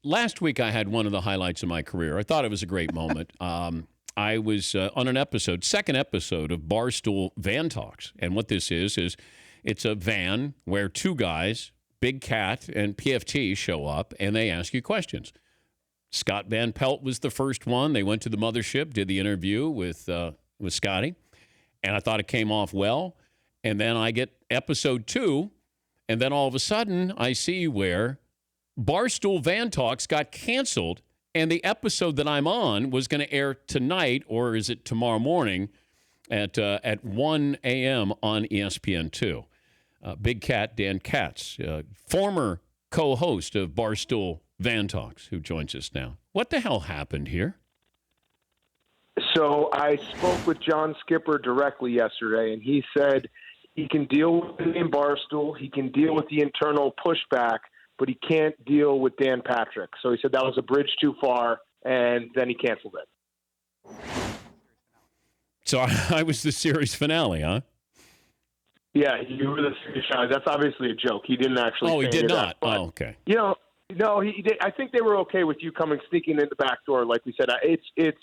last week I had one of the highlights of my career. I thought it was a great moment. I was on an episode, second episode of Barstool Van Talks. And what this is it's a van where two guys, Big Cat and PFT, show up and they ask you questions. Scott Van Pelt was the first one. They went to the mothership, did the interview with Scotty, and I thought it came off well. And then I get episode 2, and then all of a sudden I see where Barstool Van Talks got canceled, and the episode that I'm on was going to air tonight, or is it tomorrow morning, at 1 a.m. on ESPN2. Big Cat Dan Katz, former co-host of Barstool Van Talks, who joins us now. What the hell happened here? So I spoke with John Skipper directly yesterday, and he said he can deal with the name Barstool, he can deal with the internal pushback, but he can't deal with Dan Patrick. So he said that was a bridge too far, and then he canceled it. So I was the series finale, huh? Yeah, you were the series finale. That's obviously a joke. He didn't actually Oh, he say did not? That, oh, okay. You know, no, he did. I think they were okay with you sneaking in the back door, like we said.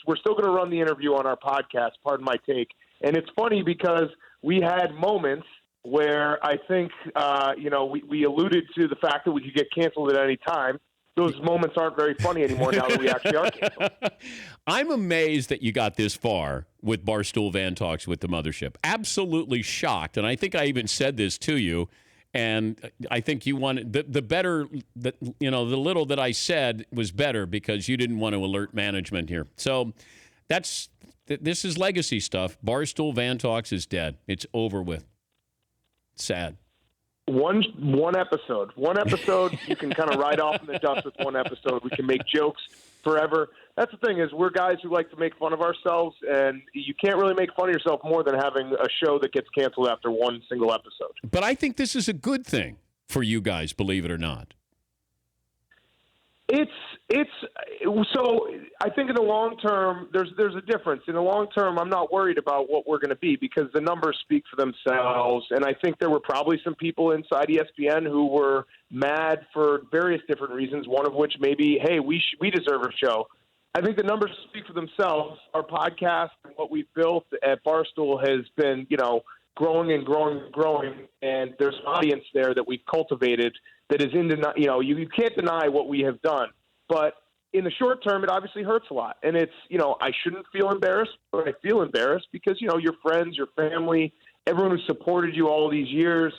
We're still going to run the interview on our podcast, pardon my take. And it's funny because we had moments where I think, we alluded to the fact that we could get canceled at any time. Those moments aren't very funny anymore now that we actually are canceled. I'm amazed that you got this far with Barstool Van Talks with the mothership. Absolutely shocked. And I think I even said this to you. And I think you wanted the little that I said was better because you didn't want to alert management here. So this is legacy stuff. Barstool Van Talks is dead. It's over with. Sad. One episode. You can kind of ride off in the dust with one episode. We can make jokes forever. That's the thing is we're guys who like to make fun of ourselves, and you can't really make fun of yourself more than having a show that gets canceled after one single episode. But I think this is a good thing for you guys, believe it or not. So I think in the long term, there's a difference. In the long term, I'm not worried about what we're going to be because the numbers speak for themselves. And I think there were probably some people inside ESPN who were mad for various different reasons, one of which maybe, hey, we deserve a show. I think the numbers speak for themselves. Our podcast and what we've built at Barstool has been, growing and growing and growing. And there's an audience there that we've cultivated that is you can't deny what we have done. But in the short term, it obviously hurts a lot. And it's, I shouldn't feel embarrassed, but I feel embarrassed because, your friends, your family, everyone who supported you all these years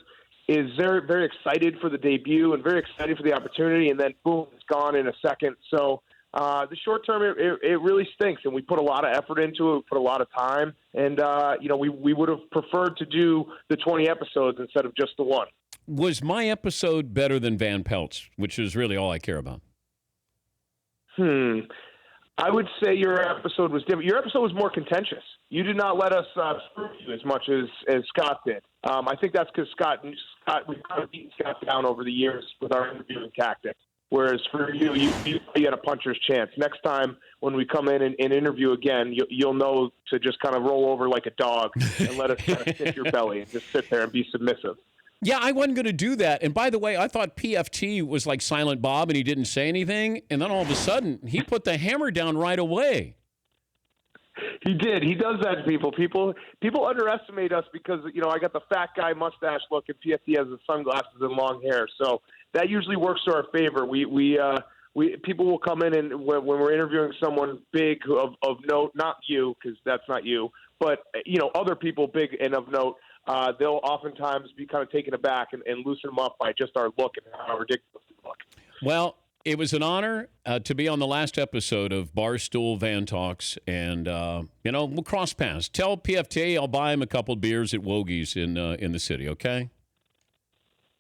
is very, very excited for the debut and very excited for the opportunity. And then, boom, it's gone in a second. So the short term, it really stinks. And we put a lot of effort into it. We put a lot of time. And, we would have preferred to do the 20 episodes instead of just the one. Was my episode better than Van Pelt's, which is really all I care about? I would say your episode was different. Your episode was more contentious. You did not let us screw you as much as Scott did. I think that's because we've kind of beaten Scott down over the years with our interviewing tactics. Whereas for you had a puncher's chance. Next time when we come in and interview again, you'll know to just kind of roll over like a dog and let us kind of stick your belly and just sit there and be submissive. Yeah, I wasn't going to do that. And by the way, I thought PFT was like Silent Bob and he didn't say anything. And then all of a sudden, he put the hammer down right away. He did. He does that to people. People underestimate us because, I got the fat guy mustache look and PFT has the sunglasses and long hair. So that usually works to our favor. People will come in and when we're interviewing someone big of note, not you, because that's not you, but, other people big and of note, they'll oftentimes be kind of taken aback and loosen them up by just our look and how ridiculous we look. Well, it was an honor to be on the last episode of Barstool Van Talks, and, we'll cross paths. Tell PFT I'll buy him a couple beers at Wogie's in the city, okay?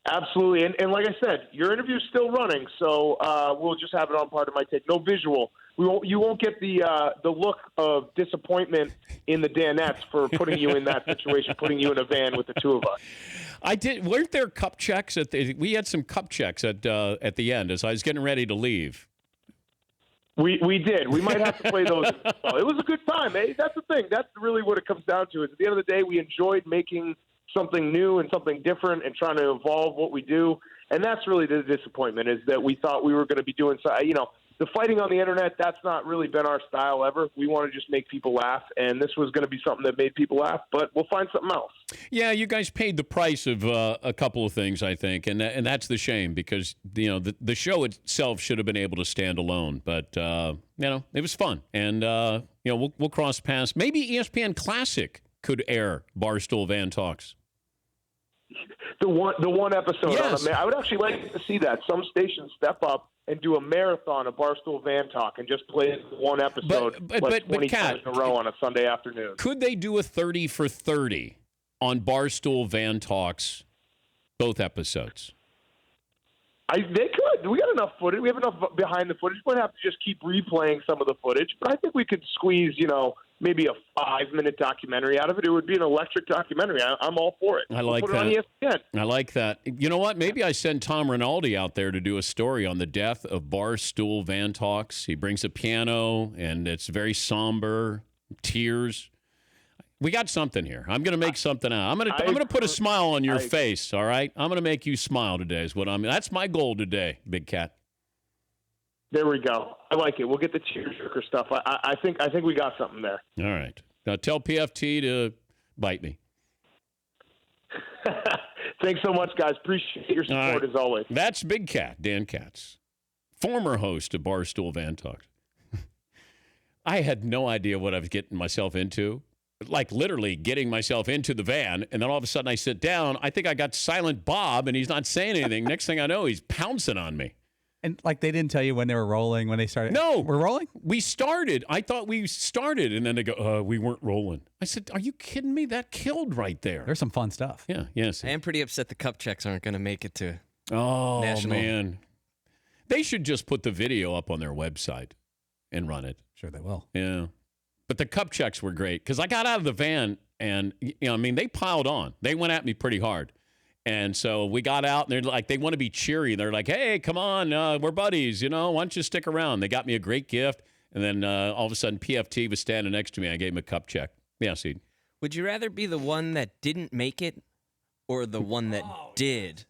Absolutely. And like I said, your interview's still running, so we'll just have it on part of my take. No visual. You won't get the look of disappointment in the Danettes for putting you in that situation, putting you in a van with the two of us. I did. Weren't there cup checks we had some cup checks at the end as I was getting ready to leave. We did. We might have to play those. It was a good time. Eh? That's the thing. That's really what it comes down to. Is at the end of the day, we enjoyed making something new and something different and trying to evolve what we do. And that's really the disappointment, is that we thought we were going to be doing, the fighting on the internet, that's not really been our style ever. We want to just make people laugh, and this was going to be something that made people laugh, but we'll find something else. Yeah, you guys paid the price of a couple of things, I think, and that's the shame, because the show itself should have been able to stand alone. But it was fun, and we'll cross paths. Maybe ESPN Classic could air Barstool Van Talks. The one episode. Yes. I would actually like to see that. Some stations step up and do a marathon of Barstool Van Talk and just play one episode but 20 times in a row on a Sunday afternoon. Could they do a 30 for 30 on Barstool Van Talks, both episodes? They could. We got enough footage. We have enough behind the footage. We'd have to just keep replaying some of the footage. But I think we could squeeze, maybe a 5-minute documentary out of it. It would be an electric documentary. I'm all for it. I like put that. It on ESPN. I like that. You know what? Maybe I send Tom Rinaldi out there to do a story on the death of Barstool Van Talks. He brings a piano, and it's very somber, tears. We got something here. I'm going to make something out. I'm going to put a smile on your face, all right? I'm going to make you smile today is what that's my goal today, Big Cat. There we go. I like it. We'll get the tearjerker stuff. I think we got something there. All right. Now tell PFT to bite me. Thanks so much, guys. Appreciate your support as always. That's Big Cat, Dan Katz, former host of Barstool Van Talk. I had no idea what I was getting myself into. Like literally getting myself into the van, and then all of a sudden I sit down. I think I got Silent Bob, and he's not saying anything. Next thing I know, he's pouncing on me. And they didn't tell you when they were rolling, when they started? No. We're rolling? We started. I thought we started, and then they go, we weren't rolling. I said, are you kidding me? That killed right there. There's some fun stuff. Yeah, yes. I am pretty upset the cup checks aren't going to make it to national. Man. They should just put the video up on their website and run it. Sure they will. Yeah. But the cup checks were great because I got out of the van and, they piled on. They went at me pretty hard. And so we got out and they're like, they want to be cheery. They're like, hey, come on, we're buddies, why don't you stick around? They got me a great gift. And then all of a sudden PFT was standing next to me. I gave him a cup check. Yeah, see. Would you rather be the one that didn't make it or the one that did?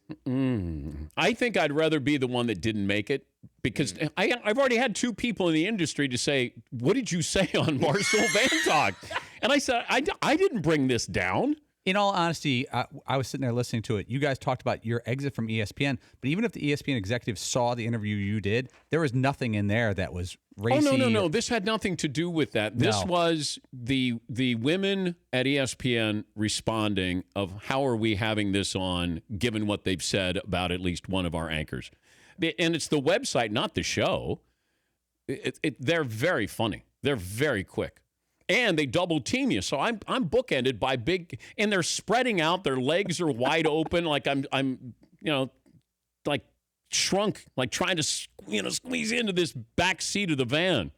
I think I'd rather be the one that didn't make it. Because I've already had 2 people in the industry to say, what did you say on Barstool Van Talk? And I said, I didn't bring this down. In all honesty, I was sitting there listening to it. You guys talked about your exit from ESPN, but even if the ESPN executives saw the interview you did, there was nothing in there that was racy. Oh, no. This had nothing to do with that. This was the women at ESPN responding of how are we having this on, given what they've said about at least one of our anchors. And it's the website, not the show. They're very funny. They're very quick. And they double team you. So I'm bookended by big, and they're spreading out. Their legs are wide open. Like I'm like shrunk, like trying to, squeeze into this back seat of the van.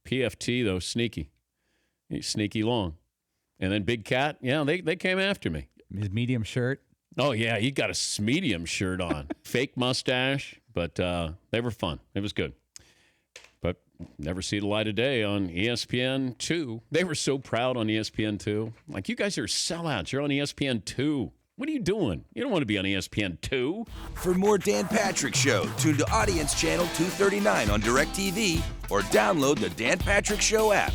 PFT though, sneaky. He's sneaky long. And then Big Cat, they came after me. His medium shirt. Oh, yeah, he got a medium shirt on. Fake mustache, but they were fun. It was good. But never see the light of day on ESPN 2. They were so proud on ESPN 2. Like, you guys are sellouts. You're on ESPN 2. What are you doing? You don't want to be on ESPN 2. For more Dan Patrick Show, tune to Audience Channel 239 on DirecTV or download the Dan Patrick Show app.